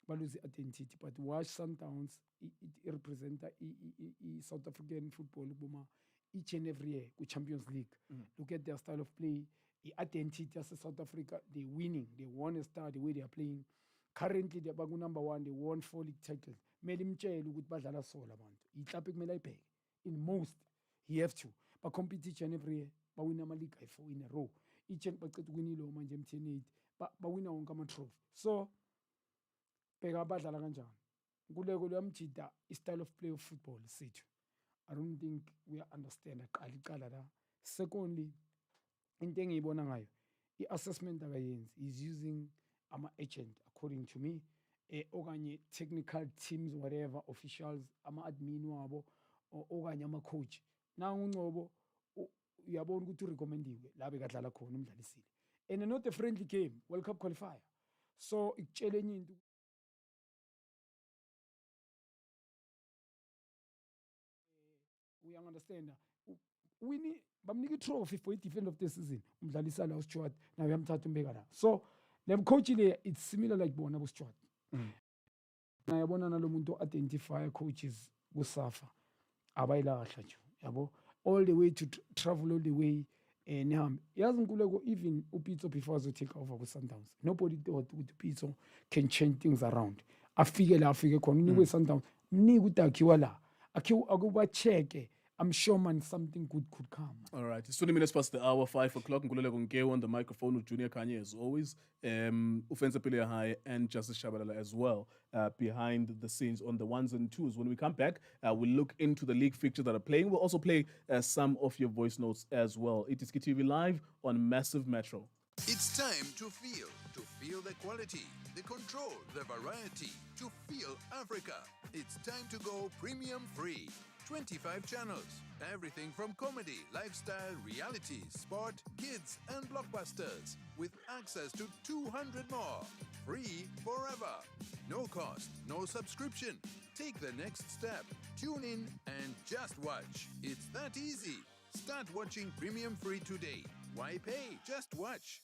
balose identity, but watch Sundowns it represent South African football each and every year ku Champions League. Look at their style of play, the identity as South Africa, they winning, they won a star the way they are playing. Currently they are number one, they won 4 league titles. Mele imtshele ukuthi badlala sola abantu. Ihlaphe kumele ayibheke. In most he have to. But competition every year, bawina ama-league ayi-4 in a row. Each and baceda ukwinile manje MTN 8. Bawina wonke ama-trophy. So bheka abadlala kanjani. Nkululeko luyamjida i-style of play of football sethu. I don't think we understand aqala la. Secondly, into engiyibona ngayo, i-assessment akayenzi is using ama-agent according to me, okanye technical teams whatever officials ama-admin wabo okanye ama-coach. Nangu uNgcobo uyabona ukuthi urecomendiwe la bekadlala khona umdlalisile, and not a friendly game, World Cup qualifier. So ikutshela enye into uyangi-understanda, wini bamnika i-trophy for i-defend of the season, umdlalisa la uStuart naye uyamthatha umbeka la. So le coach le it's similar like bona boStuart. Nayabona nalo muntu identify coaches kusafa abayilahla nje, yabo, all the way to travel all the way nihambe. Yazi Nkululeko, even uPitso before take over ku-Sundowns, nobody thought ukuthi uPitso can change things around. Afike la afike khona unikwe Sundowns, mnike ukuthi akhiwa la akuba check. I'm sure man something good could come. All right, it's 20 minutes past the hour, 5 o'clock. Nkululeko Nkewu on the microphone with Junior Khanye as always. Ufenza Pilia High and Justice Shabalala as well behind the scenes on the ones and twos. When we come back, we'll look into the league fixtures that are playing. We'll also play some of your voice notes as well. Idiskitv live on Massiv Metro. It's time to feel the quality, the control, the variety, to feel Africa. It's time to go premium free. 25 channels, everything from comedy, lifestyle, reality, sport, kids, and blockbusters, with access to 200 more. Free forever. No cost, no subscription. Take the next step. Tune in and just watch. It's that easy. Start watching premium free today. Why pay? Just watch.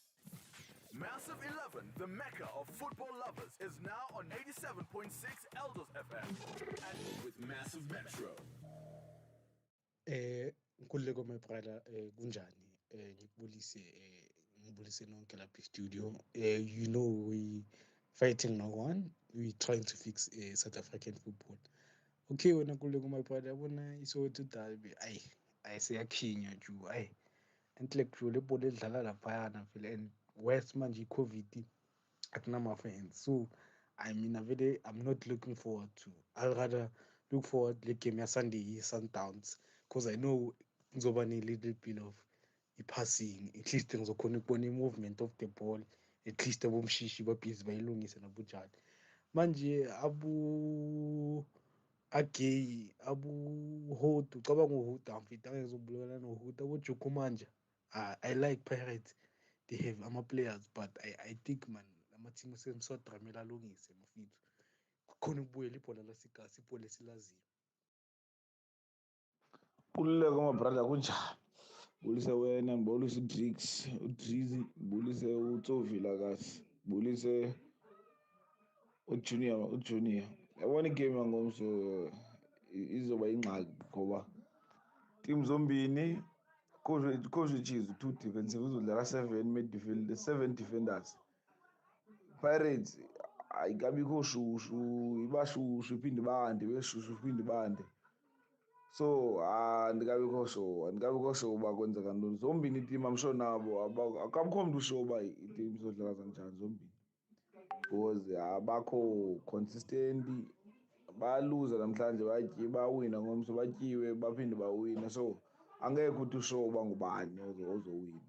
Massiv 11, the mecca of football lovers, is now on 87.6 Elders FM and with Massiv Metro. Nkululeko my brother, kunjani? Ngibulise nonke lapha studio. You know we fighting no one. We trying to fix South African football. Okay, wena Nkululeko my brother, yabona iSoweto derby. Ayi seyakhinya ju. Ayi intellectual ibhola edlala laphayana vele, and West manje i-COVID akunama fans. So I mean I'm not looking forward to. I'll rather look forward to the game ya Sunday Sundowns, because I know ngizoba ne little bit of passing. At least ngizokhona ukubona movement of the ball. At least abomshishi babhizi bayilungise nabujani. Manje agay Hood, ucabanga uHood amfit angizobulala noHood aboJuku manje. I like Pirates. They have players, but I think man ama-team sensodramela alungise mafethu kukhona ukubuyela ibhola lasigasi, ibhola esilaziyo. Nkululeko my brother kunjani? Bulise wena, ngibulise uDrix, uDrizzy, ngibulise uTsovila kahle, ngibulise uJunior. Yabona igame yangomso izoba ingxaki ngoba team zombini coach chizu 2 defensive uzodlala 7 midfield, 7 defenders. Pirates ayikabikho shushu, ibashushu iphinde bande, beshushu iphinde bande. So andikabikho sure uba kwenzeka ntoni. Zombini iiteam I'm sure nabo akabikho mntu usure uba iiteam zodlala kanjani zombini, because abakho consistent. Bayaluza namhlanje, bawina ngomso, batyiwe baphinde bawina. So angeke uthi usure uba ngubani ozowina.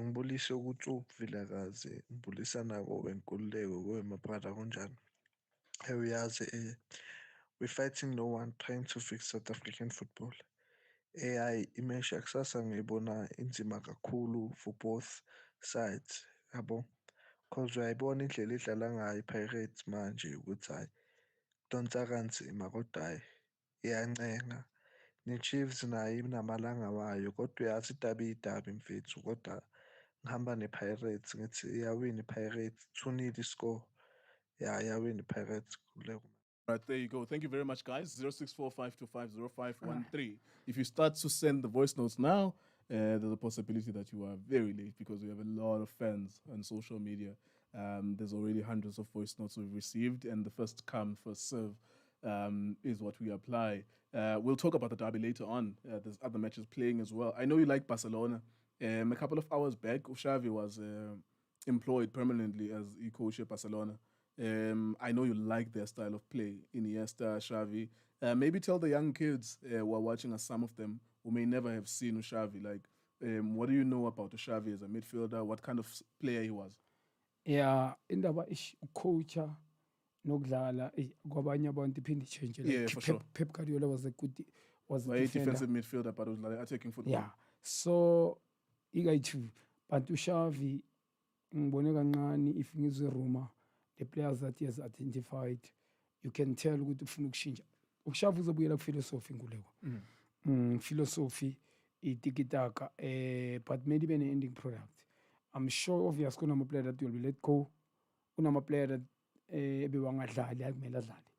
Ngibulise ukuthi Vilakazi, ngibulisa nako Nkululeko kuwe my brother kunjani? Uyazi we're fighting no one, trying to fix South African football. Imeshi yakusasa ngiyibona inzima kakhulu for both sides, yabo, because uyayibona indlela idlala ngayo iPirates manje ukuthi hayi donsa kanzima, kodwa hayi iyancenga. Ne-Chiefs nayo inamalanga wayo, kodwa uyazi idabi mfethu, kodwa ngihamba ne-Pirates ngithi iyawina i-Pirates 2-0 iscore. Yeah, iyawina i-Pirates Nkululeko. Right, there you go. Thank you very much, guys. 0645250513. If you start to send the voice notes now, there's a possibility that you are very late because we have a lot of fans on social media. There's already hundreds of voice notes we've received, and the first come, first serve is what we apply. We'll talk about the derby later on. There's other matches playing as well. I know you like Barcelona. A couple of hours back, Xavi was employed permanently as coach at Barcelona. I know you like their style of play, Iniesta, Xavi. Maybe tell the young kids who are watching us, some of them who may never have seen Xavi, like, what do you know about Xavi as a midfielder? What kind of player he was? Yeah, indaba coacher nokudlala kwabanye abantu iphinde change. Yeah, for sure. Pep Guardiola was a defensive midfielder, but it was like attacking football. Yeah, so too. But Xavi ngibone kancane if ngizwe rumor the players that he has identified, you can tell ukuthi ufuna ukushintsha. UXavi uzobuyela ku-philosophy Nkululeko. Philosophy itikitaka but maybe an ending product. I'm sure obvious kunama-player that will be let go. Kunama-player that bewangadlali akumele adlale.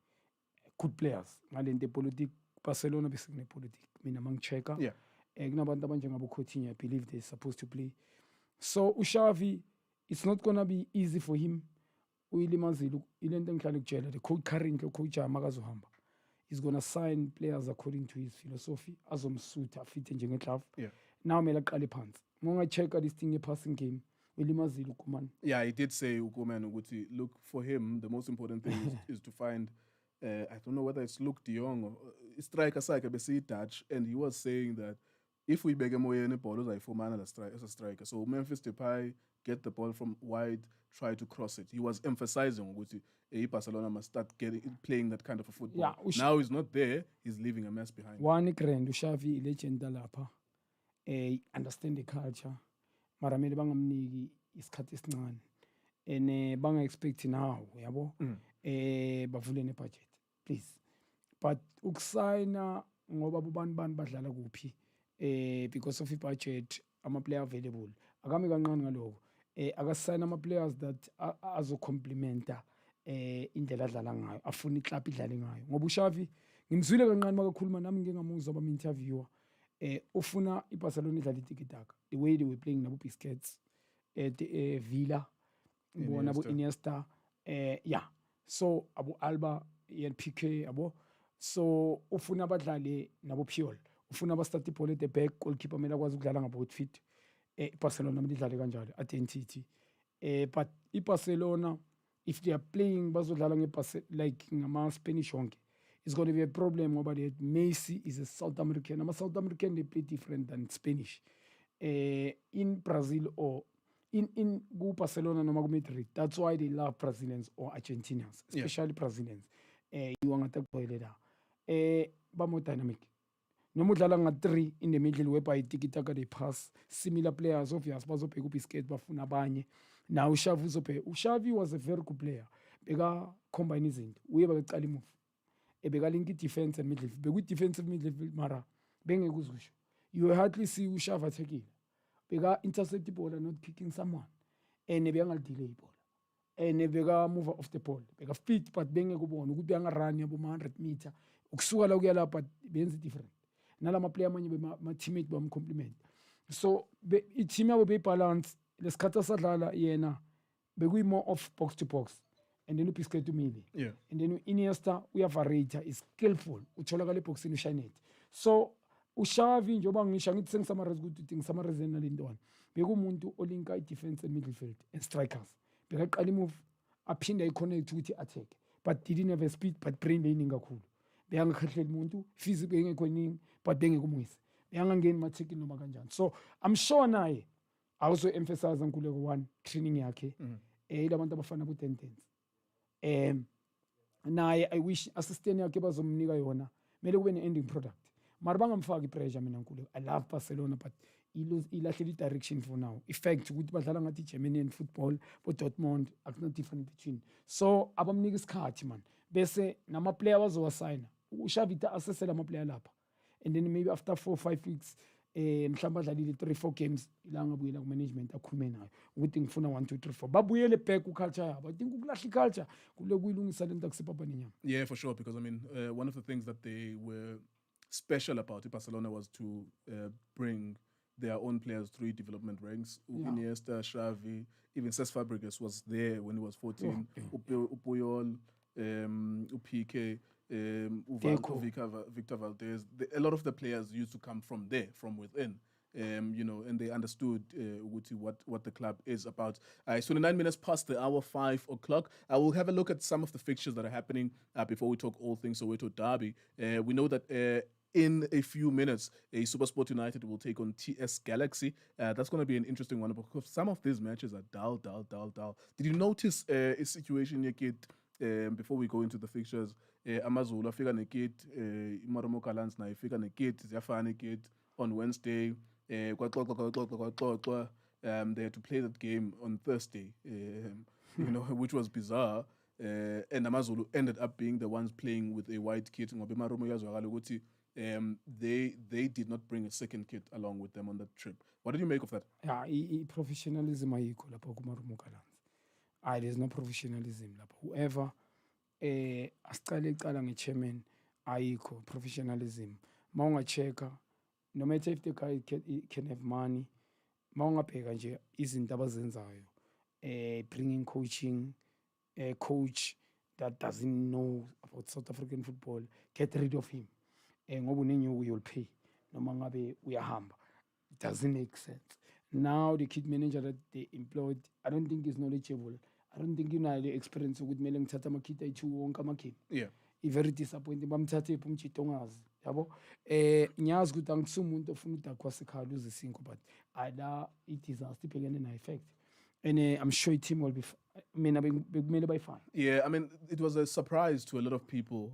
Good players. Ngale nto politic Barcelona bese kune-politic. Mina mangichecka. Yeah. Kunabantu abanjengabo Coutinho, I believe they're supposed to play. So uXavi, it's not gonna be easy for him. Uyilimazile ilento engihlala ukujela the coach currently coach amakazohamba. He's gonna sign players according to his philosophy azomsuta afite njengeglove. Yeah. Now mele aqale phansi. Ngongachecka this thing passing game. Uyilimazile uKumani. Yeah, he did say Ukuman Uguti, look, for him, the most important thing is to find, I don't know whether it's Luke de Jong or striker side, Dutch, and he was saying that if we beg him away any ball, as a striker. So Memphis Depay get the ball from wide, try to cross it. He was emphasizing Uguti, Barcelona must start playing that kind of a football. Yeah, now he's not there, he's leaving a mess behind. One grand uXavi legend lapha. Understand the culture. Mara mele bangamniki isikhathi esincane. And banga expect now, yabo. Bavule ne budget, please. But ukusayina ngoba bani badlala kuphi because of budget ama-player available. Akami kancane ngaloko. Akasayina ama-players that azocomplementa indlela adlala ngayo. Afuna iklabhu idlale ngayo. Ngoba uXavi ngimzwile kancane makakhuluma nami ngingamuzwa bama-interviewer. Ufuna iBarcelona idlala itikitaka. The way they were playing nabo Busquets, Villa, nabo Iniesta, yeah. So Abu Alba, PK, abo. So ufuna badlale nabo Puyol. Ufuna bastart ibhola at the back, goalkeeper mele akwazi ukudlala ngabo fit. Barcelona mele idlale kanjalo identity. But iBarcelona, if they are playing bazodlala like ngama Spanish wonke, it's going to be a problem over there. Messi is a South American. I'm a South American, they play different than Spanish. In Brazil or in Barcelona no Madrid. That's why they love Brazilians or Argentinians, especially Brazilians. You want to talk about more dynamic. No more than 3 in the middle where by tiki-taka they pass. Similar players of yours, Bazope Biscuit, Bafuna Banye. Now Xavi was a very good player. Bega combination. We have a move. Ebegalingi defense and midfield. Be with defensive midfield mara. Benge kuzusho. You hardly see Xavi attacking. Bega intercept the ball and not picking someone. And bega delay ball. And bega move off the ball. Bega fit but benge kubona. Ukuthi bega run yabo 100 meter. Ukusuka la kuyala but benzi different. Nala ma player manje ma teammate bam compliment. So team yabo be balance. Lesikhatha sadlala yena. Bekuyi more off box to box. And then uPisquet to Mili. Yeah. And then Iniesta, we have a rater, is skillful. Ucholakale box in Ushanet. So uXavi njoba ngisho ngithi sengisamareza ukuthi thing samarizena lentwana. Bekumuntu olinka i-defense and midfield and strikers. Bekaqala move aphinde ayiconnect ukuthi attack. But didn't have a speed but brain laning kakhulu. Beyangakhahleli umuntu, physics bengekho iningi but bengekumwisa. Beyangangeni matheki noma kanjani. So I'm sure naye also emphasize Nkululeko one training yakhe. Ilabantu abafana ku-10-10s. Naye I wish assistant yakhe bazomnika yona mele kube ne-ending product. Mara bangamfaki pressure mina Nkululeko. I love Barcelona but ilahle i-direction for now. Effect ukuthi badlala ngathi Germanian football but Dortmund akuna different between. So abamnika isikhathi man. Bese nama-player bazowasayina. uXavi assessela ama-player lapha. And then maybe after 4 or 5 weeks mhlawumbe adlalile 3-4 games ila ngabuyela ku-management akhulume nayo ukuthi ngifuna 1 2 3 4 babuyele back ku-culture yabo I think ukulahla i-culture kule kuyilungisa le nto akusepapa nenyama. Yeah, for sure, because I mean, one of the things that they were special about Barcelona was to bring their own players through development ranks. Iniesta, Xavi, even Cesc Fabregas was there when he was 14. Puyol, Piqué, Victor Valdez. A lot of the players used to come from there, from within. And they understood what the club is about. It's 29 minutes past the hour, 5 o'clock. I will have a look at some of the fixtures that are happening before we talk all things Soweto Derby. We know that in a few minutes, SuperSport United will take on TS Galaxy. That's going to be an interesting one because some of these matches are dull. Did you notice a situation you get before we go into the fixtures? Amazulu afika nekit, Maromo Kalans na ifika nekit, ziyafana nekit on Wednesday. They had to play that game on Thursday, which was bizarre. And Amazulu ended up being the ones playing with a white kit. They did not bring a second kit along with them on that trip. What did you make of that? Professionalism ayikho lapho kuMarumo Gallants. There's no professionalism lapho. Whoever asicala nge-chairman ayikho professionalism. Mawungacheka no matter if the guy can have money, mawungabheka nje izinto abazenzayo, bringing coaching, a coach that doesn't know about South African football, get rid of him. Ngoba unenyuku you'll pay noma ngabe uyahamba. It doesn't make sense. Now the kid manager that they employed, I don't think is knowledgeable. I don't think the experience ukuthi kumele ngithatha amakhithi ayi-2 wonke amakhini. Yeah. Very disappointing. Bamthathe phi umjidongazi. Yabo ngiyazi ukuthi angisumuntu ofuna udakwa sekhaya lose 5 but ala i-disaster ibhekene na effect and I'm sure team will be mina bekumele bayifine. Yeah, I mean it was a surprise to a lot of people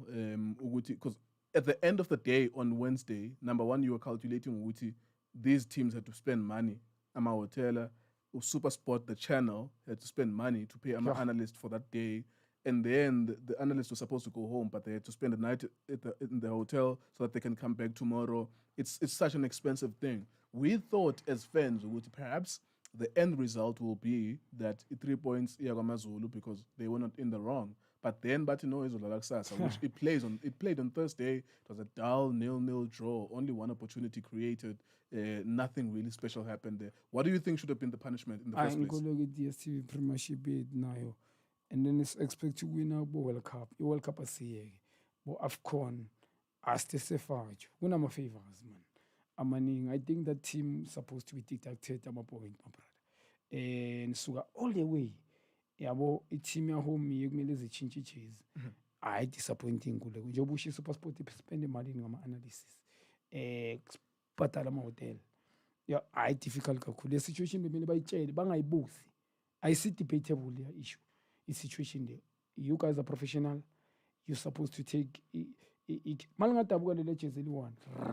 because at the end of the day on Wednesday, number one, you were calculating ukuthi these teams had to spend money. Ama-hotela, SuperSport, the channel, had to spend money to pay an analyst for that day. And then the analysts were supposed to go home, but they had to spend the night in the hotel so that they can come back tomorrow. It's such an expensive thing. We thought as fans, perhaps the end result will be that 3 points Iyagwamazulu because they were not in the wrong. But then Batino is Olaksasa, which it played on Thursday. It was a dull 0-0 draw. Only one opportunity created. Nothing really special happened there. What do you think should have been the punishment in the first place? Idiskitv Premiership nayo. And then it's expect to win a World Cup. The World Cup asiyeke. But AFCON asitesefajo. Kunama favors man. I think that team supposed to be dictated ama point my brother. And suka all the way. Yabo i-team ya home yekumele zichintshe cheese. Disappointing kule. Njengoba usho SuperSport spend imali ngama analysis. Kubhadala ama-hotel. Yeah, difficult kakhulu. Le situation bemele bayitshele bangayibuzi. Ayisi debatable ya issue. Situation there. You guys are professional. You're supposed to take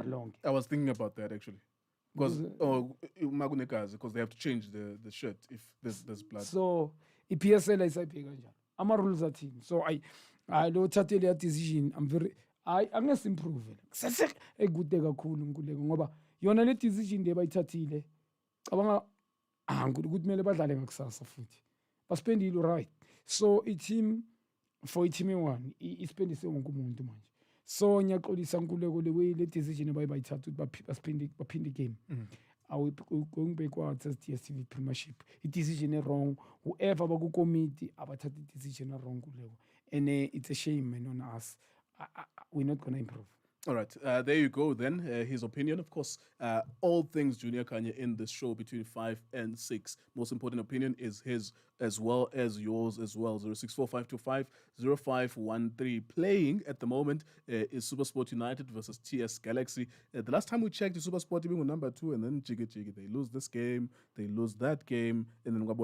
long. I was thinking about that actually. Because they have to change the shirt if there's blood. So PSL is I'm a rules team. So I don't take a decision. I'm going to improve it. A good day ngoba yona le decision de bayithathile. Cabanga good mele badlale ngakusasa futhi. Baspend ilo right. So for team one ispendise wonke umuntu manje. So ngiyaxolisa Nkululeko le way le decision abayithatha ukuthi baphinde game. Are going backwards as DSTV Premiership? It decision wrong. Whoever baku committee abathatha decision wrong Nkululeko. And it's a shame man on us. We're not gonna improve. All right, there you go then. His opinion, of course, all things Junior Khanye in this show between 5 and 6. Most important opinion is his as well as yours as well. 0645250513. Playing at the moment is SuperSport United versus TS Galaxy. The last time we checked, the SuperSport even with number 2 and then jiggy. They lose this game, they lose that game, and then there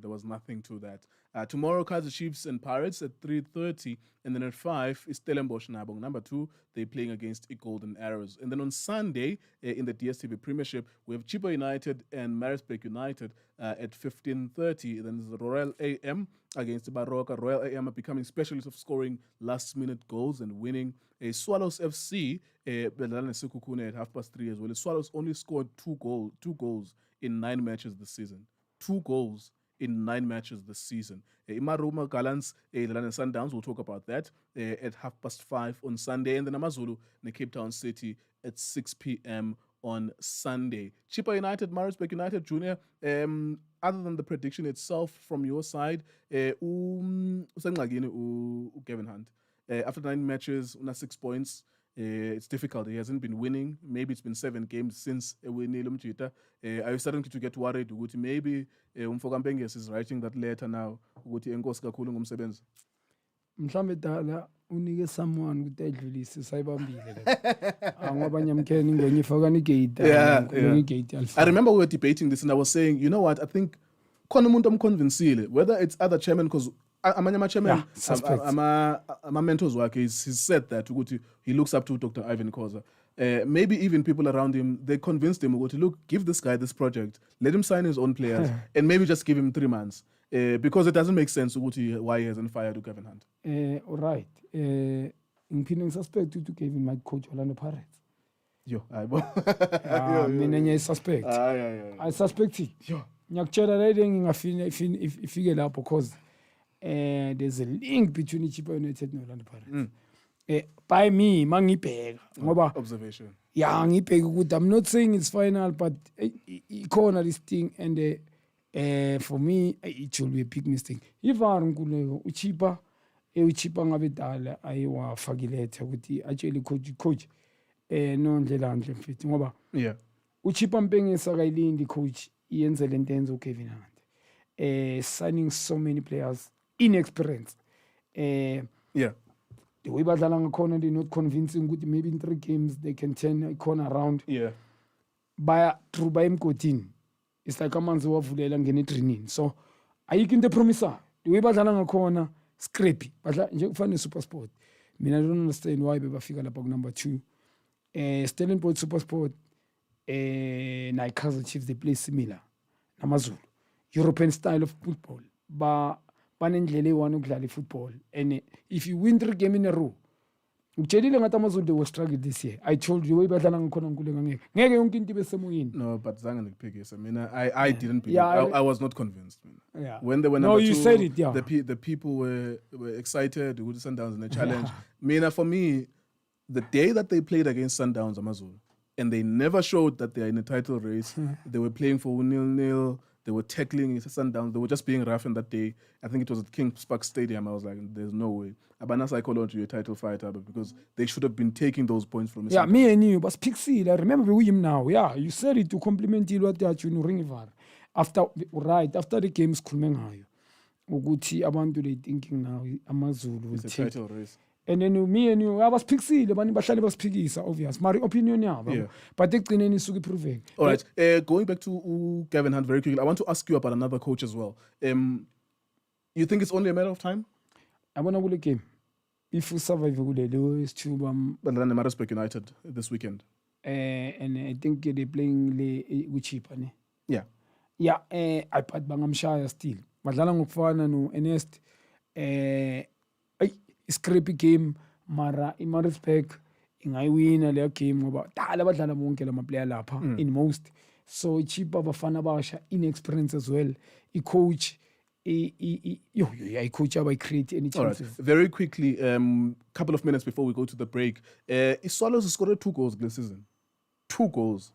was nothing to that. Tomorrow, Kaizer Chiefs and Pirates at 3:30, and then at 5 is Stellenbosch Nabong. Number 2, they're playing against Golden Arrows. And then on Sunday, in the DStv Premiership, we have Chippa United and Maritzburg United at 15:30. Then there's the Royal AM against Baroka. Royal AM are becoming specialists of scoring last-minute goals and winning. Swallows FC, Bedlana Sekukune at 3:30 as well. The Swallows only scored two goals in 9 matches this season. 2 goals in 9 matches this season. Imaruma Gallants, the London Sundowns, we'll talk about that at 5:30 on Sunday. And then Amazulu and Cape Town City at 6 p.m. on Sunday. Chippa United, Maritzburg United, Junior, other than the prediction itself from your side, Kevin Hunt, after 9 matches, 6 points, it's difficult. He hasn't been winning. Maybe it's been 7 games since winning Lumchita. Are you starting to get worried? Maybe Umfokampenges is writing that letter now. Mhlambe dala unike someone ukuthi edlulise sayibambile la. Ngoba nyamkeni ngonyifaka ni gate. I remember we were debating this and I was saying, you know what? I think khona umuntu omconvincile, whether it's other chairman, because amanye ama-chairman, ama mentors wakhe, he's said that he looks up to Dr. Ivan Khoza. Maybe even people around him, they convinced him, look, give this guy this project, let him sign his own players, and maybe just give him 3 months. Because it doesn't make sense why he hasn't fired Kevin Hunt. All right. In suspect to Kevin might coach Orlando Pirates. I suspect. I suspect it. Nyakchera riding ngafike lapho because there's a link between Chippa United and Orlando Pirates. By me, mangibheka ngoba observation. Yeah, ngibheka ukuthi I'm not saying it's final, but corner this thing and for me it should be a big mistake. If Nkululeko uchipa ngabe dala ayiwafakilethe ukuthi actually coach no ndlela nje mfethu ngoba uchipa Mpengesa kayilindi coach yenze lentenzo Kevin Hunt signing so many players inexperienced the way badlala ngakhona they're not convincing ukuthi maybe in 3 games they can turn a corner around baya through by emkotini. It's like amanzi wavulela ngene training. So ayikho into promisayo. The way badlala ngakhona scrappy. Badla nje kufana SuperSport. Mina I don't understand why bebafika lapha ku number 2. Stellenbosch SuperSport na Kaizer Chiefs they play similar. Namazulu. European style of football. Banendlela eyi-1 ukudlala football. And if you win 3 games in a row, utshelile ngathi Amazulu they will struggle this year. I told you way badlala ngakhona Nkululeko ngeke yonke into ibesemoyeni. No, but zange ngiphikise. Mina I didn't believe. I was not convinced. When they were no, you 2, said it, the people were excited with the Sundowns in the challenge. Mina, for me, the day that they played against Sundowns Amazulu, and they never showed that they're in a title race. They were playing for 0-0. They were tackling Sundowns. They were just being rough on that day. I think it was at Kings Park Stadium. I was like, there's no way. Abana psychology a title fighter because they should have been taking those points from Sundowns. Me and you, but Pixie, I remember with him now. You said it to compliment you what they are doing ring after the games kulmengayo. Uguti abantu they thinking now Amazulu will take a title race. And then me and you, I was Pixie, but bahlali baspikisa obvious. My opinion yabo. But ekugcineni isuke proving. All right. Going back to Kevin Hunt very quickly, I want to ask you about another coach as well. You think it's only a matter of time? I want to win a game. If we survive, it's true. But then the Maritzburg United this weekend. And I think they're playing with cheap. I put Bangamshire still. But ngokufana no Ernest scrappy game mara Maritzburg ingayiwina leyo game ngoba dala badlala bonke lama player lapha in most. So cheaper bafana basha inexperience as well. Coach coach how I create any chances. All right. Very quickly, couple of minutes before we go to the break, Swallows scored 2 goals this season. 2 goals.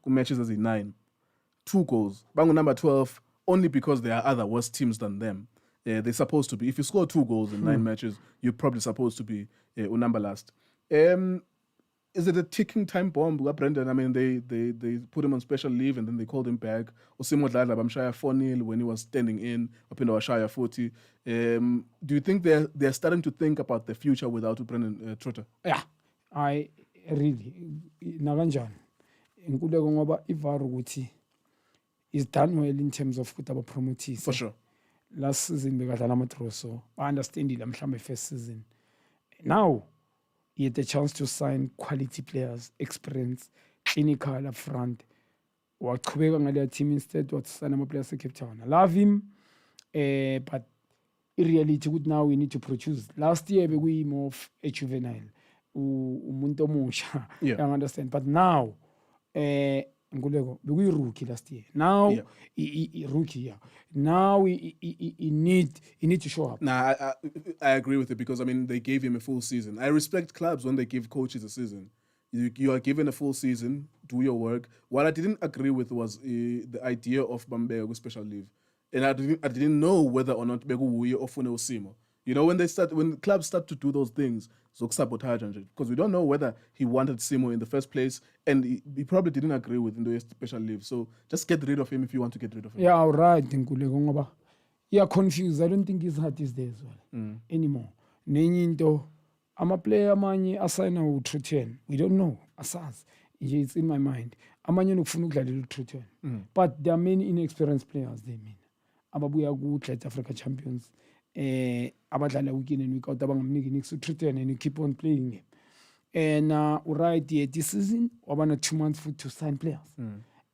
Matches as in 9. 2 goals. Bango number 12, only because there are other worse teams than them. They're supposed to be. If you score 2 goals in 9 matches, you're probably supposed to be number last. Is it a ticking time bomb? Brendan, I mean, they put him on special leave and then they called him back. Osimo Dlala bamshaya 4-0 when he was standing in, up in Washaya 40. Do you think they're starting to think about the future without Brendan Trotter? Yeah, I really. Naganjan. Nkululeko ngoba ivaru ukuthi is done well in terms of kutaba promotees. For sure. Last season bekadlala amathrow so I understand it mhlambe first season. Now he had the chance to sign quality players, experience, clinical up front. Waqhubeka ngale team instead wasign ama-players eCape Town. I love him, but in reality now we need to produce. Last year we more of a juvenile, umuntu omusha, Yeah. I understand. But now, Nkululeko, we rookie last year. Now, Yeah. he rookie, yeah. Now he need to show up. Nah, I agree with it because, I mean, they gave him a full season. I respect clubs when they give coaches a season. You are given a full season, do your work. What I didn't agree with was the idea of Bambego special leave. And I didn't know whether or not Begu Wuye or Fune Osimo. You know, when clubs start to do those things, so sabotage because we don't know whether he wanted Simo in the first place, and he probably didn't agree with the special leave. So just get rid of him if you want to get rid of him. Yeah, all right, Nkululeko ngoba. Yeah, confused. I don't think his heart is there as well anymore. Nenye into ama-player amanye asayina u-True 10. We don't know. Asazi. It's in my mind. Amanye nokufuna ukudlalela u-True 10. But there are many inexperienced players there, mina. Ababuya ku-South Africa Champions. Abadlala weekend and week out abangamniki nix u-True 10 and you keep on playing him. And right here this season wabana 2 months for to sign players.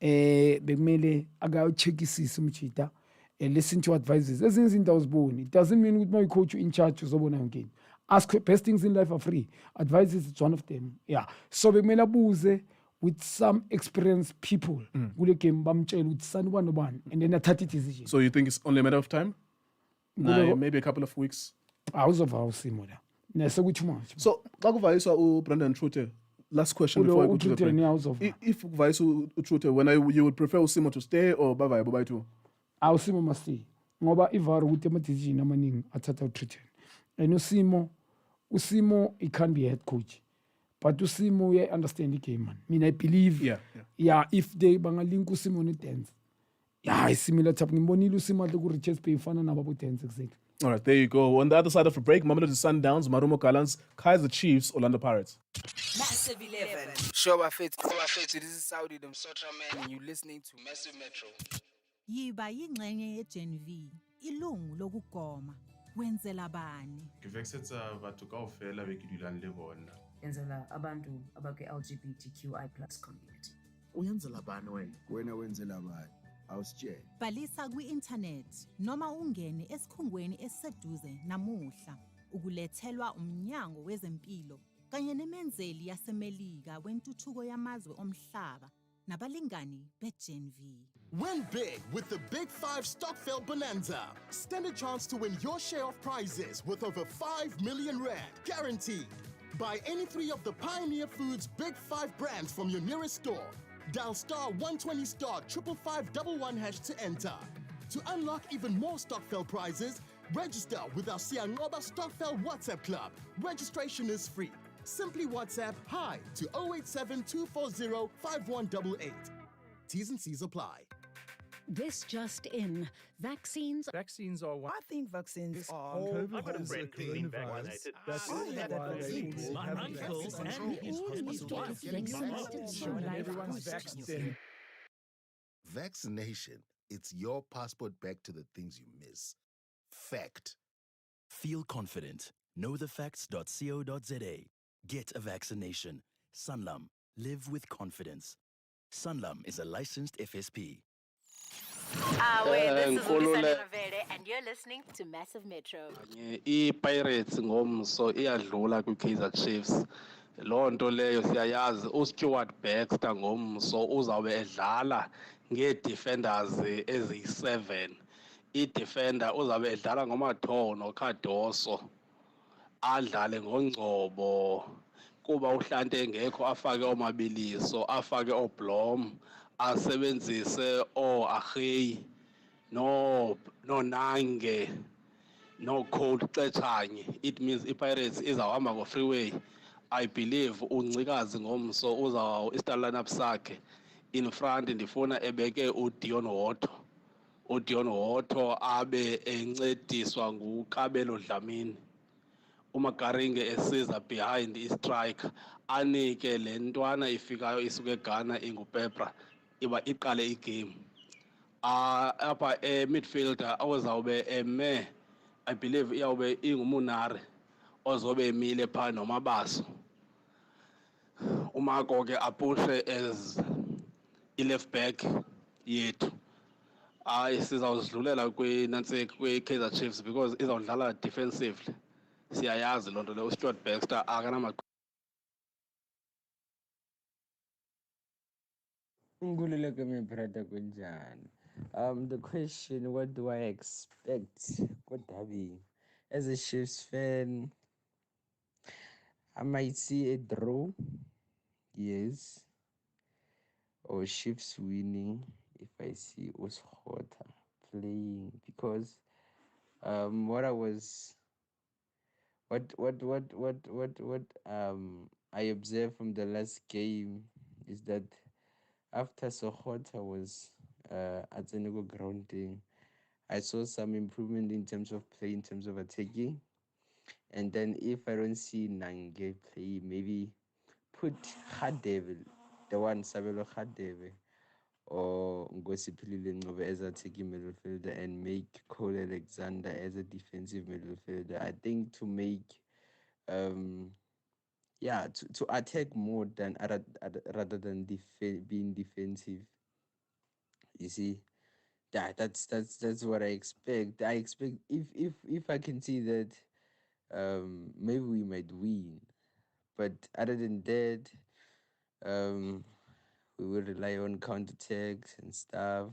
Bekumele akawucheckisisa umjita. Listen to advices. Ezinye izinto awuziboni. It doesn't mean ukuthi my coach in charge uzobona yonke. Ask best things in life are free. Advices is one of them. Yeah. So bekumele abuze with some experienced people. Kule game bamtshela ukuthi sani ubani nobani and then athathe decision. So you think it's only a matter of time? Nah, maybe a couple of weeks. Awuzova usimo la. Nese too much. So, kakuvayiswa uBrandon Trute. Last question before I go to the break. If ukuvayiswa uTrute, when you would prefer Usimo to stay or bavaya bobai too? Usimo must stay. Ngoba ivaru ukuthi ama-decision amaningi athatha uTrute. And Usimo he can't be a head coach. But Usimo yeah understand the game, man. I mean I believe if they bangalink Usimo ne dance. Yeah, it's similar type. Ngimbonile Usimo atle ku Richards Bay fana nababo dance exactly. All right, there you go. On the other side of the break, Mamelodi Sundowns, Marumo Gallants, Kaizer Chiefs, Orlando Pirates. Massive 11. Show this is Saudi them Sotra man and you listening to Massive Metro. Yiba yingxenye ye-Gen V, ilungu lokugoma. Wenzela bani? Ngivexetsa batho kaofela bekidulang le bona. Wenzela abantu abakwi-LGBTQI+ community. Uyenzela bani wena wenzela bani? Awusitshela. Bhalisa kwi-internet noma ungene esikhungweni esiseduze namuhla ukulethelwa umnyango wezempilo kanye nemenzeli yasemelika wentuthuko yamazwe omhlaba nabalingani be-Gen V. Win big with the Big 5 Stockville Bonanza. Stand a chance to win your share of prizes with over 5 million rand guaranteed. Buy any 3 of the Pioneer Foods Big 5 brands from your nearest store. Dial star 120 star 55511 hash to enter. To unlock even more Stockville prizes, register with our Siangoba Stockville WhatsApp Club. Registration is free. Simply WhatsApp hi to 087 240 5188. T's and C's apply. This just in. Vaccines are one. I think vaccines are COVID. I've got a friend who's been vaccinated. That's why everyone's vaccinated. Vaccination, it's your passport back to the things you miss. Fact. Feel confident. Knowthefacts.co.za. Get a vaccination. Sanlam. Live with confidence. Sanlam is a licensed FSP. This is Nkululeko and you're listening to Massive Metro. I-Pirates ngomso iyadlula kwi-Kaizer Chiefs. Loo nto leyo siyayazi uStuart Baxter ngomso uzawube edlala ngee-defenders eziyi-7. I-defender uzawube edlala ngoMathomo noKhadoso. Adlale ngoNgcobo kuba uHlante engekho afake oMabiliso, afake oBlom, asebenzise oArhey no Nange no Cold Xetshanye. It means iPirates izawuhamba ngo-freeway. I believe uNcikazi ngomso uzaw i-start lineup sakhe in front ndifuna ebeke uDion Hoto abe encediswa nguKabelo Dlamini. uMagaringe esiza behind istriker anike le ntwana ifikayo isuke eGhana ingupepra iba iqale igame. Apha midfielder awuzawube I believe iyawube inguMunare ozobe emile phaa noMabaso uMako ke apushe as i-left back yethu. Hayi sizawudlulela kwi-Kaizer Chiefs because izawudlala defensively. Siyayazi loo nto leyo uStuart Baxter akanama. Nkululeko my brother kunjani? The question, what do I expect? Kodabi, as a Chiefs fan, I might see a draw, yes, or Chiefs winning if I see Ushota playing, because what I observed from the last game is that after Soweto was at the grounding, I saw some improvement in terms of play, in terms of attacking. And then if I don't see Nange play, maybe put Khadeve, the one Sabelo Khadeve, or Ngosipilile Ngobe as a attacking midfielder, and make Cole Alexander as a defensive midfielder. I think to make to attack more than rather than being defensive. You see, that's what I expect. I expect if I can see that, maybe we might win, but other than that, we will rely on counterattacks and stuff.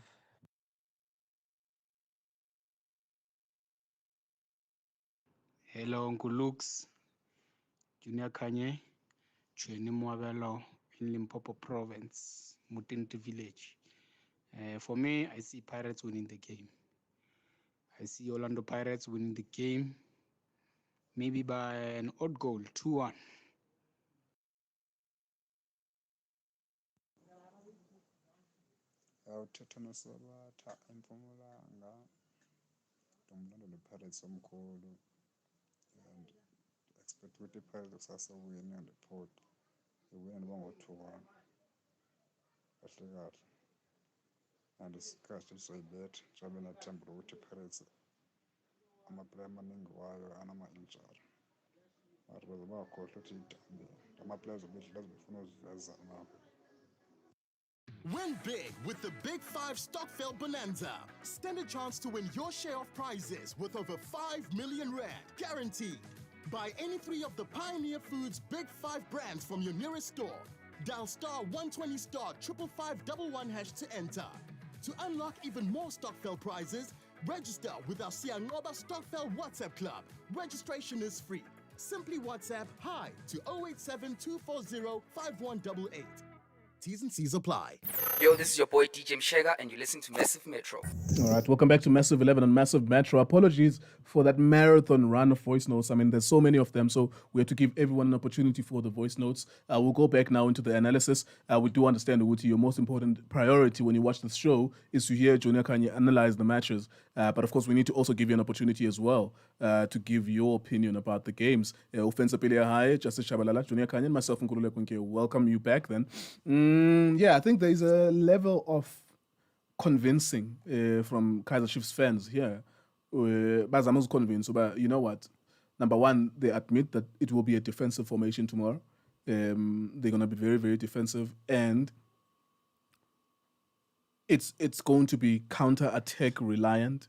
Hello, Nkululeko, Junior Khanye, Chweni Mwabelo in Limpopo Province, Mutinti Village. For me, I see Pirates winning the game. I see Orlando Pirates winning the game, maybe by an odd goal, 2-1. Awuthetha Sabatha eMpumalanga, Domlando Pirates omkhulu, and expect ukuthi iPirates kusasa win and report iwina noba ngo-2-1 kahle kahle, and isikhathi soyibetha njengoba nathemba ukuthi iPirates amaplayer amaningi wayo anama-injury, mara bazobakhohlwa ukuthi idambe ama-players bezobefuna uziveza nabo. Win big with the Big 5 Stockville Bonanza. Stand a chance to win your share of prizes with over 5 million rand, guaranteed. Buy any 3 of the Pioneer Foods Big 5 brands from your nearest store. Dial star 120 star 55511 hash to enter. To unlock even more Stockville prizes, register with our Siangoba Stockville WhatsApp Club. Registration is free. Simply WhatsApp hi to 087 240 5188. T's and C's apply. Yo, this is your boy DJ Mshega, and you're listening to Massive Metro. All right, welcome back to Massive 11 on Massive Metro. Apologies for that marathon run of voice notes. I mean, there's so many of them, so we have to give everyone an opportunity for the voice notes. We'll go back now into the analysis. We do understand, Uguti, your most important priority when you watch the show is to hear Junior Khanye analyze the matches. But of course, we need to also give you an opportunity as well to give your opinion about the games. Offensive Pilia High, Justice Shabalala, Junior Khanye, and myself, Nkululeko Nkewu. Welcome you back then. Yeah, I think there's a level of convincing from Kaizer Chiefs fans here. But I'm also convinced, but you know what? Number one, they admit that it will be a defensive formation tomorrow. They're going to be very, very defensive, and it's going to be counter-attack reliant.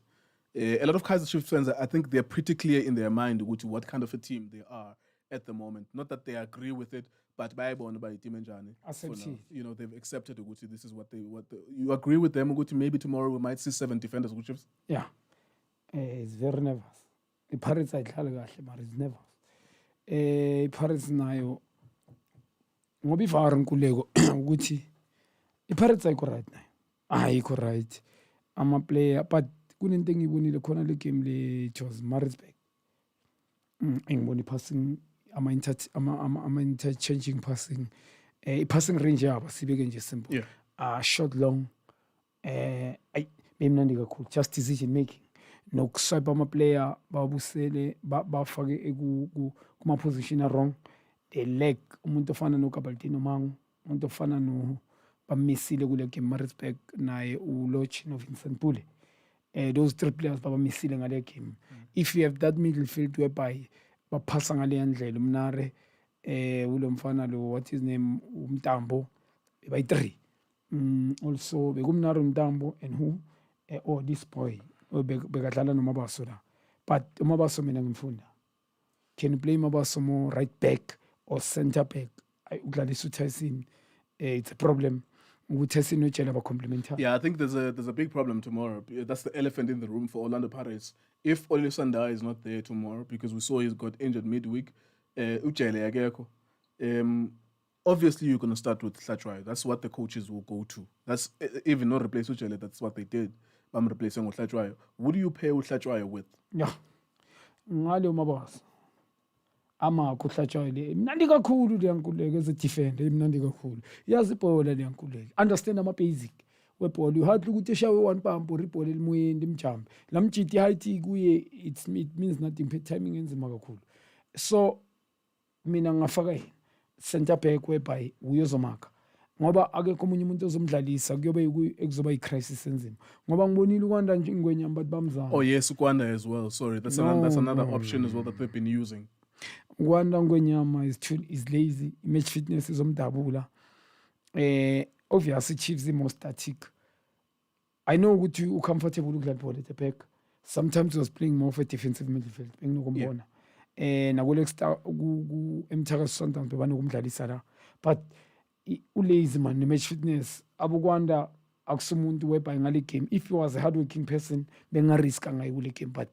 A lot of Kaizer Chiefs fans, I think they're pretty clear in their mind what kind of a team they are at the moment. Not that they agree with it, but by team and Johnny, you know, they've accepted Uguti. This is what you agree with them. Uguti, maybe tomorrow we might see 7 defenders. Chiefs. Yeah, it's very nervous. The Pirates are but it's nervous. Pirates nayo ngoba ivara Nkululeko ukuthi iPirates ayikho right nayo. Ayikho right. Ama player but kunento engiyibonile khona le game le Jos Maritzburg. Engibona passing ama interchanging passing. Passing range yabo sibeke nje simple. Short long. Bemnandi kakhulu, just decision making. Nokuswipe ama player babusele bafake kuma position wrong. They lack umuntu ofana no Kabaltino Mangu, umuntu ofana no bamisile kule game Maritzburg naye uLodge no Vincent Pule. Those 3 players bamisile ngale game. If you have that middle field whereby bapasa ngale ndlela Mnare ulo mfana lo, what his name, Umtambo, by 3. Also, bekumnaro Umtambo and who? This boy, bekadlala noMabaso la. But uMabaso mina ngimfunda. Can you play Mabaso more right back or center back? Ugladys Tyson, it's a problem. Tyson complementary. Yeah, I think there's a big problem tomorrow. That's the elephant in the room for Orlando Pirates. If Olisanda is not there tomorrow, because we saw he got injured midweek, obviously you're going to start with Hlachwayo. That's what the coaches will go to. That's even not replace Uchele, that's what they did. I'm replacing with Hlachwayo. What do you pair Hlachwayo with? Yeah. Ngalo Mabaso. Ama kuhlatshwa le mnandi kakhulu le Nkululeko as a defender mnandi kakhulu yazi ibhola le Nkululeko understand ama basic webhola you hardly ukuthi eshawe one pump or ibhola elimoyeni limjambe lamjiti height kuye it means nothing timing enzima kakhulu so mina ngafaka yena center back whereby uyozomaka ngoba akekho omunye umuntu ozomdlalisa kuyobe ekuzoba icrisis enzima ngoba ngibonile ukwanda nje ingwenyama bathi bamzana. Oh yes, Ukwanda as well. Sorry, that's another option as well that they've been using. Ukwanda ngwenyama is lazy. Match fitness is umdabula. Obviously Chiefs the most static. I know what you comfortable with that ball at the back. Sometimes he was playing more for defensive midfield. But lazy man, the match fitness. Abukwanda akusumuntu whereby ngale game. If he was a hardworking person, benga risk ngayule game. But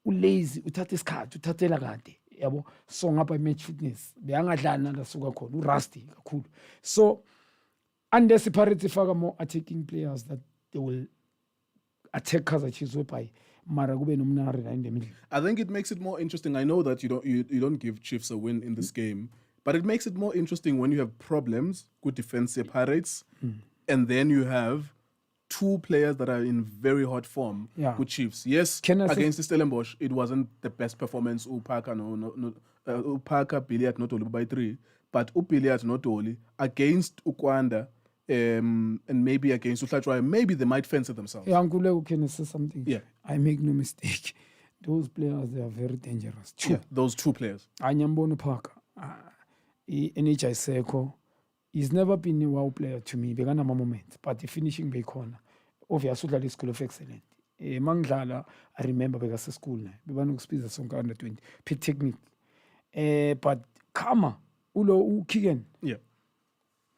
lazy, uthathe isikhathi, uthathela kade. Yabo, so ngapha match fitness. Beyangadlana la suka khona, rusty kakhulu. So unless Pirates ifaka more attacking players that they will attack Kaizer Chiefs whereby mara kube nomnari in the middle. I think it makes it more interesting. I know that you don't give Chiefs a win in this game, but it makes it more interesting when you have problems, good defensive Pirates, and then you have two players that are in very hot form with Chiefs. Yes, against the Stellenbosch, it wasn't the best performance. Upaka Billiard not only by 3, but Billiard not only against Ukwanda and maybe against Hlachwayo, maybe they might fence it themselves. Yeah, Nkululeko, can I say something? Yeah. I make no mistake. Those players, they are very dangerous. Yeah, those two players. Anyambono Parker, NHI Seko, he's never been a wow player to me. Begana moment, but the finishing by corner. Obviously, the school of excellent. Mangala, I remember because school now. We want to speak some under 20. Pit technique. But Kama, Ulo Kigen. Yeah.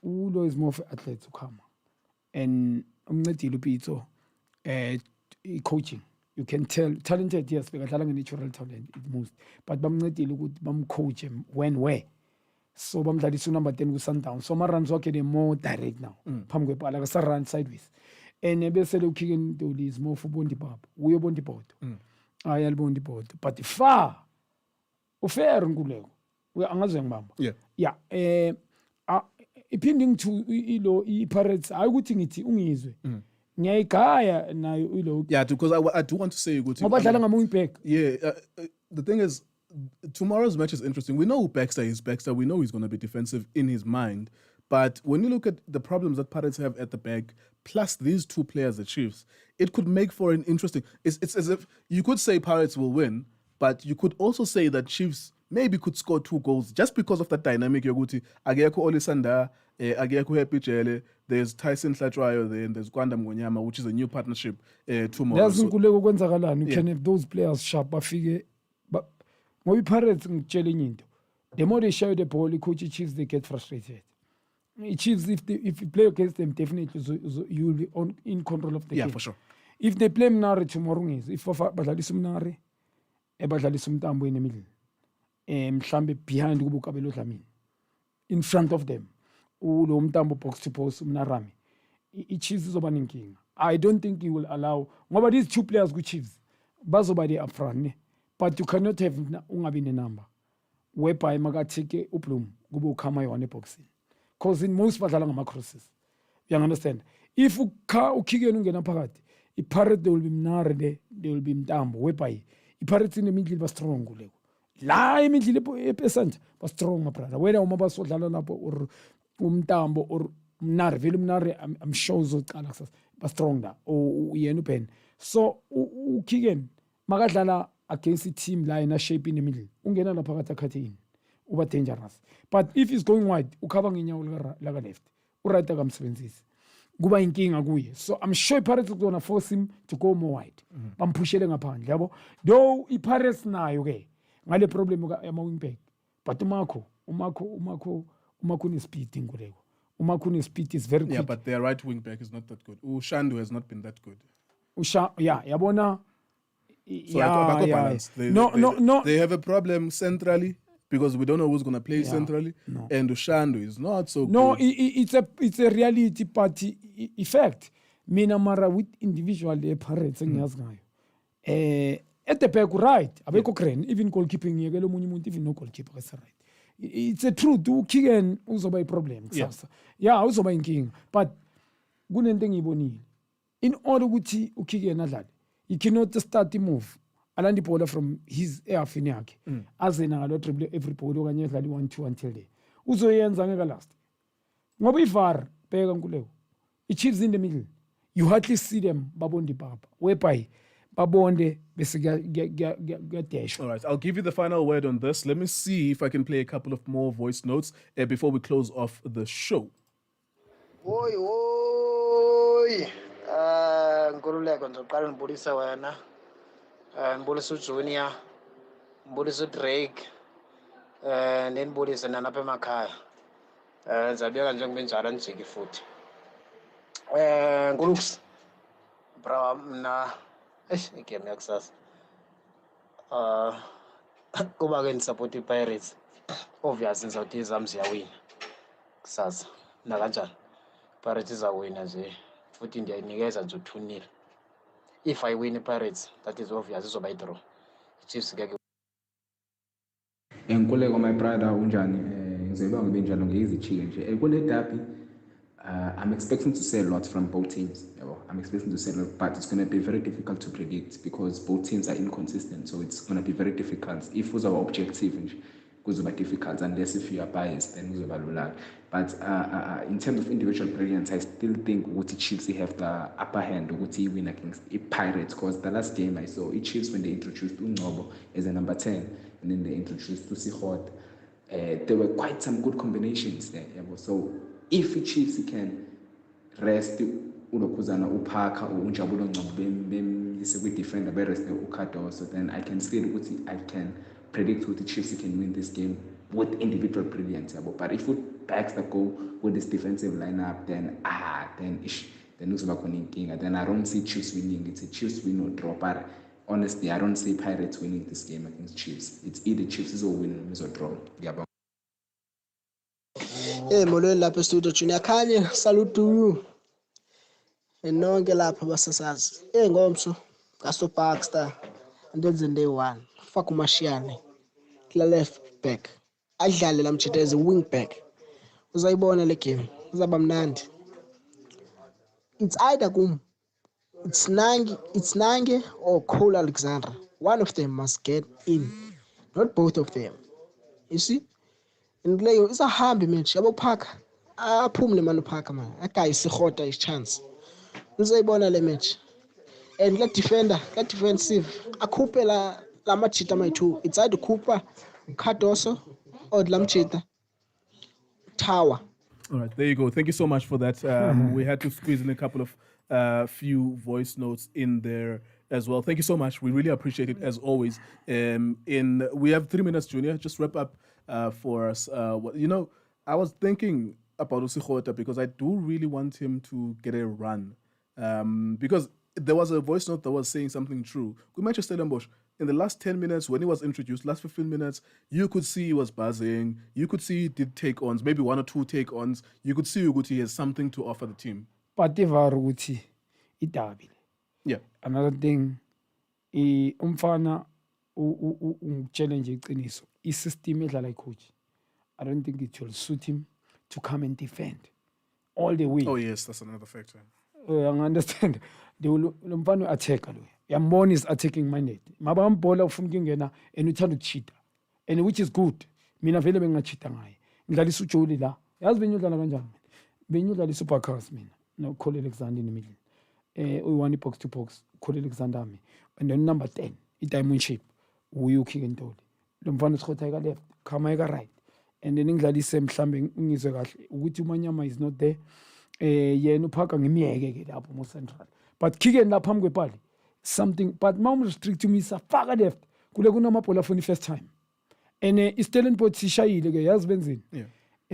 Ulo is more for athletes to Kama. And I'm not Lupito. Coaching. You can tell talented, yes, because I natural talent it most. But I'm not good, I'm coach him when where. So I'm that is number 10 with Sundown. So my runs okay more direct now. Pamwe like a run sideways. And maybe say look again to is more for Bondi Bob. We are Bondi Board. I am Bondi Board. But far fair Nkululeko. We are angazeng mama. Yeah. Yeah. Depending to Pirates, I would think it ungizwe. Ngiyayigaya nayo yeah, because I do want to say good. Yeah, the thing is, tomorrow's match is interesting. We know who Baxter is. Baxter, we know he's going to be defensive in his mind. But when you look at the problems that Pirates have at the back, plus these two players, the Chiefs, it could make for an interesting. It's as if you could say Pirates will win, but you could also say that Chiefs maybe could score 2 goals just because of that dynamic. Yoguti Ageko Olisanda, Ageko Happy Jele. There's Tyson Hlachwayo there, and there's Kwanda Mngonyama, which is a new partnership tomorrow. There's Nkululeko kwenzakalani. You can have those players sharp, bafike. But when we Pirates ngitshela into, the more they show the ball, the coach Chiefs they get frustrated. Chiefs, if you play against them, definitely you will be in control of the game. Yeah, for sure. If they play Mnare tomorrow, if badlalisa Mnare, badlalisa Mtambo in the middle, mhlambe behind Kubukabelo Dlamini, in front of them. Ulo Mtambo box to post Mnarami. Chiefs is opening. I don't think he will allow. Ngoba these two players good Chiefs. Bazobadi up front. But you cannot have ungabi number. Whereby magatike uplum kubo kama yone boxing. Because in most badlala ngama crosses. You understand? If ukike ungena phakathi, iPirate they will be Mnare there, they will be Mtambo whereby iPirate in the middle was strong Nkululeko. La imiddle epesant was strong my brother. Whether umabaso dlala lapho or Mtambo or Mnare, vele Mnare I'm sure uzoqala kusasa but strong da or yena upen. So ukigen magadlala against a team la in a shape in the middle. Ungena la phakathi akhathini. uba dangerous. But if he's going wide, ukhava ngenyawo laka left, right akamsebenzisi. Kuba inkinga kuye. So I'm sure Pirates is going to force him to go more wide. Bamphushele ngaphandle, yabo. Though iPirates nayo ke ngale problem yama wingback. But uMako speed Nkululeko. Umakuni speed is very quick. Yeah, but their right wing back is not that good. Shandu has not been that good. Yabona. So balance. They have a problem centrally because we don't know who's going to play centrally. No. And Shandu is not so good. It's a reality party effect. Mina mara with individual Pirates at the back right. Abeko crane even goalkeeping even no goalkeeper right. It's a truth. Ukigen uzoba a problem. Yeah, uzoba inking. But kunenting ibonile. In order ukuthi ukigen adlale, you cannot just start the move. Alandi bowler from his airfin yakhe. Azena lo dribble every ball okanye adlale 1-2 until there. Uzoyenza ngeke last. Ngoba iVAR bheka Nkululeko. Chiefs in the middle. You hardly see them babondi baba. Whereby babonde bese dash. All right, I'll give you the final word on this. Let me see if I can play a couple of more voice notes before we close off the show. Oi. Nkululeko ngizoqala ngibulise wena. Ngibulise uJunior. Ngibulise uDrake. Nibulise nalapha emakhaya. Ngizabiyeka nje ngibenjalo njiki futhi. Nkuluks. Bra mna igame yakusasa. Kuba ke support iPirates. Obviously ngizawuthi izami ziyawina. Kusasa. Na kanjani? Pirates izawina nje. Futhi ndiyayinikeza nje 2-0. If I win Pirates, that is obvious izoba i-draw. Chiefs ngeke. Nkululeko my brother unjani? Ngizoba ngibe njalo ngiyizichike nje. Kule derby I'm expecting to see a lot from both teams. I'm expecting to see a lot, but it's going to be very difficult to predict because both teams are inconsistent. So it's going to be very difficult. If it was our objective, it was difficult, unless if you are biased, then it was. But in terms of individual brilliance, I still think the Chiefs have the upper hand. They win against the Pirates because the last game I saw, the Chiefs when they introduced Ungobo as a number 10, and then they introduced Tusihot, there were quite some good combinations there. So if the Chiefs can rest ulokuzana uParker uNjabulo Ngcobo defender berest uKato, so then I can still I can predict who the Chiefs can win this game with individual brilliance. But if we backs the goal with this defensive lineup, then then I don't see Chiefs winning. It's a Chiefs win or draw. But honestly, I don't see Pirates winning this game against Chiefs. It's either Chiefs or win or draw. Molweni lapha e-studio Junior Khanye, salute to you. Nonke lapha basasazi. Ngomso kaso Parkstar andenze day 1. Fuck uMashiyane. Kila left back. Adlale lamchitha as a wing back. Uzayibona le game. Uzaba mnandi. It's either it's Nange or Cole Alexander. One of them must get in. Not both of them. You see? And leyo isahambe match yabo Parker aphumule manje Parker man akayisikhota ichance uzayibona le match and la defensive akhuphe la machita my2 it's either Cooper Cardoso or lamchita Tower. All right, there you go. Thank you so much for that. We had to squeeze in a couple of few voice notes in there as well. Thank you so much. We really appreciate it as always. We have 3 minutes, Junior. Just wrap up for us. I was thinking about Usikhota because I do really want him to get a run. Because there was a voice note that was saying something true. With Manchester Stellenbosch, in the last 10 minutes, when he was introduced, last 15 minutes, you could see he was buzzing. You could see he did take-ons, maybe 1 or 2 take-ons. You could see Uguti has something to offer the team. But Uguti, idabi. Yeah. Another thing, umfana challenge iqiniso. System edlala coach. I don't think it will suit him to come and defend all the way. Oh yes, that's another factor. I understand. They will umfana attack lo. Yambona is attacking minded. Mabam bowler ufuna ukungena and uthanda ukucheat. And which is good. Mina vele bengacheata ngaye. Ngidlalisa uJolie la. Yazi benyudlala kanjani? Benyudlala supercars mina. No Cole Alexander in the middle. Uyi-1 box to box, Cole Alexander me. And then number 10, i-diamond shape, uyukhi Ntoli. lo mfana uSkhotha eka left Khama eka right and then ngidlalise mhlambe ngizwe kahle ukuthi uManyama is not there yena uphaka ngimiyeke ke lapho mo central but kick la phambi kwepali something but mawum restrict umisa faka left kule kunamabhola for the first time and iStellenbosch sishayile ke yazi benzini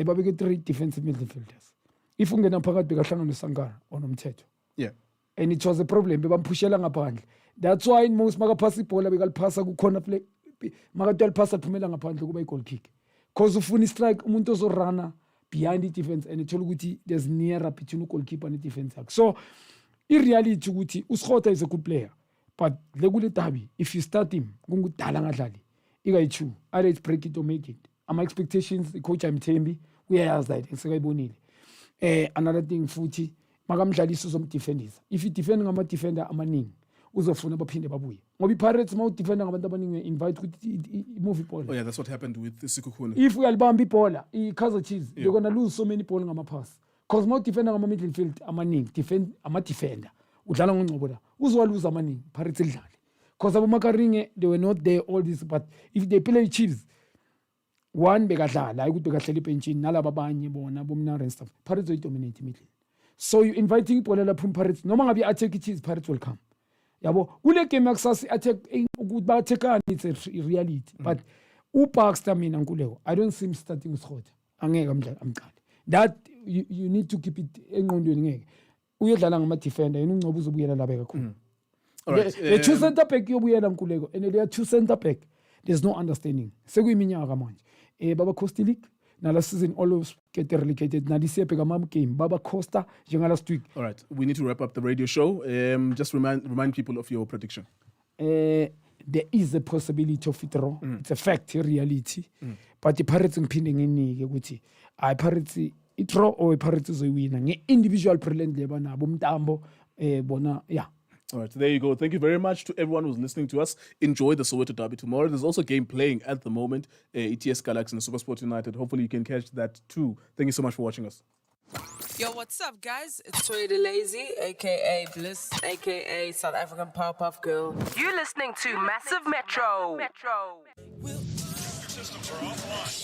babeke 3 defensive midfielders if ungena phakathi bekahlangana noSankara onomthetho and it was a problem bebampushela ngaphandle that's why most makapasa ibhola bekaliphasa ku corner flag makade aliphasa phumela ngaphandle kuba i-goal kick because ufuna i-strike umuntu ozorana behind the defense and ithola ukuthi there's nearer between goalkeeper and defense yakhe so i-reality ukuthi uSkhotha is a good player but lekule dabi if you start him kungudala ngadlali ikayi2 either it's break it or make it ama expectations coach Mthembi uyayazi that ngisekayibonile another thing futhi makamdlalisa uzomdefendisa if you defend ngama defender amaningi uzofuna baphinde babuye ngoba iPirates mawu defender ngabantu abaningi invite ukuthi move ball oh yeah that's what happened with Sikhukhune if uyalibamba ibhola iKaizer Chiefs you're going to lose so many ball ngama pass because mawu defender ngama midfield amaningi defend ama defender udlala ngongcobo la uzwaluza amaningi Pirates idlale because abomakaringe they were not there all this but if they play Chiefs one bekadlala ukuthi bekahleli ebenchini nalabo abanye bona bomnara and stuff Pirates will dominate middle so you inviting ibhola la from Pirates noma ngabe attack Chiefs Pirates will come yabo kule game yakusasa attack ukuthi ba attackani it's a reality but uBaxter mina Nkululeko I don't see him starting uSkhotha angeke amqale that you need to keep it engqondweni ngeke uyodlala ngama defender yena ungcobo uzobuyela la bekakhona the two center back yobuyela Nkululeko and they are two center back there's no understanding sekuyiminyaka manje baba Costa League na last season always get relegated na this year beka game baba Costa njenga last week. All right, we need to wrap up the radio show. Just remind people of your prediction. There is a possibility of it draw. It's a fact, a reality. But the Pirates ngiphinde nginike ukuthi Pirates I draw or Pirates uzoyina nge individual talent leba nabo umtambo bona yeah. All right, there you go. Thank you very much to everyone who's listening to us. Enjoy the Soweto Derby tomorrow. There's also a game playing at the moment, ETS Galaxy and SuperSport United. Hopefully you can catch that too. Thank you so much for watching us. Yo, what's up, guys? It's Toy the Lazy, a.k.a. Bliss, a.k.a. South African Powerpuff Girl. You're listening to Massive Metro. System for offline.